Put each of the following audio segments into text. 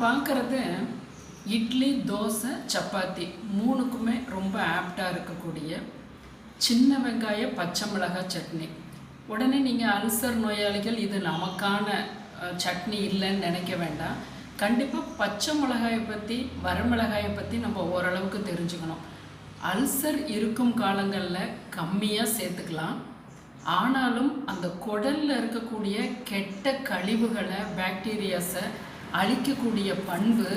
பார்க்குறது இட்லி, தோசை, சப்பாத்தி 3க்குமே ரொம்ப ஆப்டாக இருக்கக்கூடிய சின்ன வெங்காய பச்சை மிளகாய் சட்னி. உடனே நீங்கள் அல்சர் நோயாளிகள் இது நமக்கான சட்னி இல்லைன்னு நினைக்க வேண்டாம். கண்டிப்பாக பச்சை மிளகாயை பற்றி, வரமிளகாயை பற்றி நம்ம ஓரளவுக்கு தெரிஞ்சுக்கணும். அல்சர் இருக்கும் காலங்களில் கம்மியாக சேர்த்துக்கலாம். ஆனாலும் அந்த குடலில் இருக்கக்கூடிய கெட்ட கழிவுகளை, பாக்டீரியாஸை அழிக்கக்கூடிய பண்பு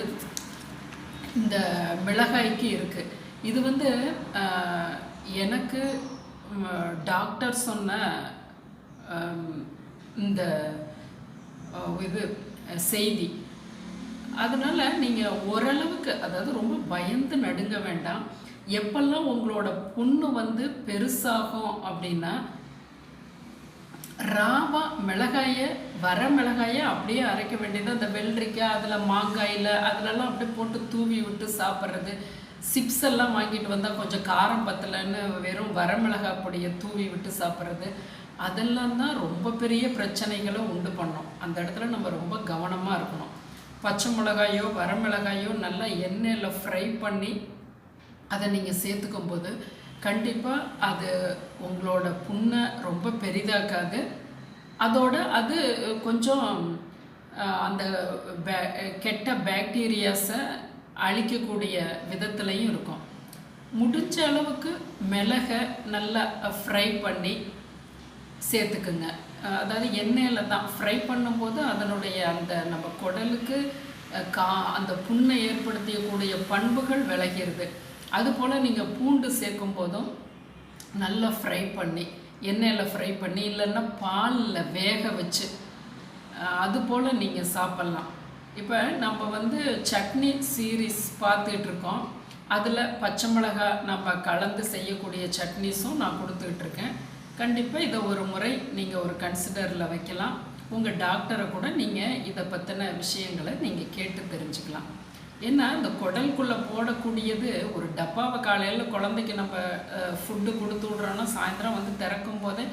இந்த மிளகாய்க்கு இருக்குது. இது எனக்கு டாக்டர் சொன்ன இந்த இது செய்தி. அதனால் நீங்கள் ஓரளவுக்கு, அதாவது ரொம்ப பயந்து நடுங்க வேண்டாம். எப்பெல்லாம் உங்களோட புண்ணு பெருசாகும் அப்படின்னா, ராவா மிளகாயை, வர மிளகாயை அப்படியே அரைக்க வேண்டியது. அந்த வெள்ளரிக்காய், அதில் மாங்காயில் அதிலெல்லாம் அப்படியே போட்டு தூவி விட்டு சாப்பிட்றது. சிப்ஸ் எல்லாம் வாங்கிட்டு வந்தால் கொஞ்சம் காரம் பத்தலைன்னு வெறும் வரமிளகாய் பொடியை தூவி விட்டு சாப்பிட்றது. அதெல்லாம் தான் ரொம்ப பெரிய பிரச்சனைகளை உண்டு பண்ணோம். அந்த இடத்துல நம்ம ரொம்ப கவனமாக இருக்கணும். பச்சை மிளகாயோ வரமிளகாயோ நல்லா எண்ணெயில் ஃப்ரை பண்ணி அதை நீங்கள் சேர்த்துக்கும் போது கண்டிப்பாக அது உங்களோட புண்ணை ரொம்ப பெரிதாக்காது. அதோட அது கொஞ்சம் அந்த கெட்ட பாக்டீரியாஸை அழிக்கக்கூடிய விதத்துலையும் இருக்கும். முடிஞ்ச அளவுக்கு மிளகை நல்லா ஃப்ரை பண்ணி சேர்த்துக்குங்க. அதாவது எண்ணெயில் தான் ஃப்ரை பண்ணும்போது அதனுடைய அந்த நம்ம குடலுக்கு அந்த புண்ணை ஏற்படுத்தக்கூடிய பண்புகள் விலகிறது. அதுபோல் நீங்கள் பூண்டு சேர்க்கும் போதும் நல்லா ஃப்ரை பண்ணி, எண்ணெயில் ஃப்ரை பண்ணி, இல்லைன்னா பாலில் வேக வச்சு அதுபோல் நீங்கள் சாப்பிட்லாம். இப்போ நம்ம சட்னி சீரீஸ் பார்த்துட்ருக்கோம். அதில் பச்சை மிளகாய் நம்ம கலந்து செய்யக்கூடிய சட்னிஸும் நான் கொடுத்துட்ருக்கேன். கண்டிப்பாக இதை ஒரு முறை நீங்கள் ஒரு கன்சிடரில் வைக்கலாம். உங்கள் டாக்டரை கூட நீங்கள் இதை பற்றின விஷயங்களை நீங்கள் கேட்டு தெரிஞ்சுக்கலாம். ஏன்னா இந்த குடலுக்குள்ளே போடக்கூடியது ஒரு டப்பாவை காலையில் குழந்தைக்கு நம்ம ஃபுட்டு கொடுத்து விட்றோன்னா சாயந்தரம் திறக்கும் போதே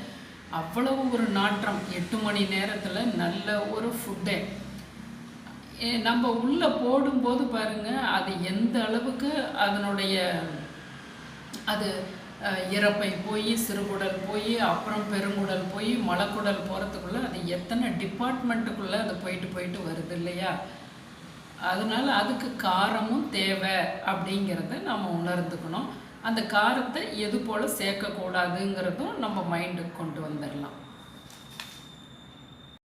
அவ்வளவு ஒரு நாற்றம். 8 மணி நேரத்தில் நல்ல ஒரு ஃபுட்டே நம்ம உள்ளே போடும்போது பாருங்கள், அது எந்த அளவுக்கு அதனுடைய அது இறப்பை போய், சிறுகுடல் போய், அப்புறம் பெருங்குடல் போய், மலக்குடல் போகிறதுக்குள்ளே அது எத்தனை டிபார்ட்மெண்ட்டுக்குள்ளே அது போயிட்டு வருது இல்லையா? அதனால் அதுக்கு காரமும் தேவை அப்படிங்கிறத நம்ம உணர்ந்துக்கணும். அந்த காரத்தை எது போல் சேர்க்கக்கூடாதுங்கிறதும் நம்ம மைண்டுக்கு கொண்டு வந்துடலாம்.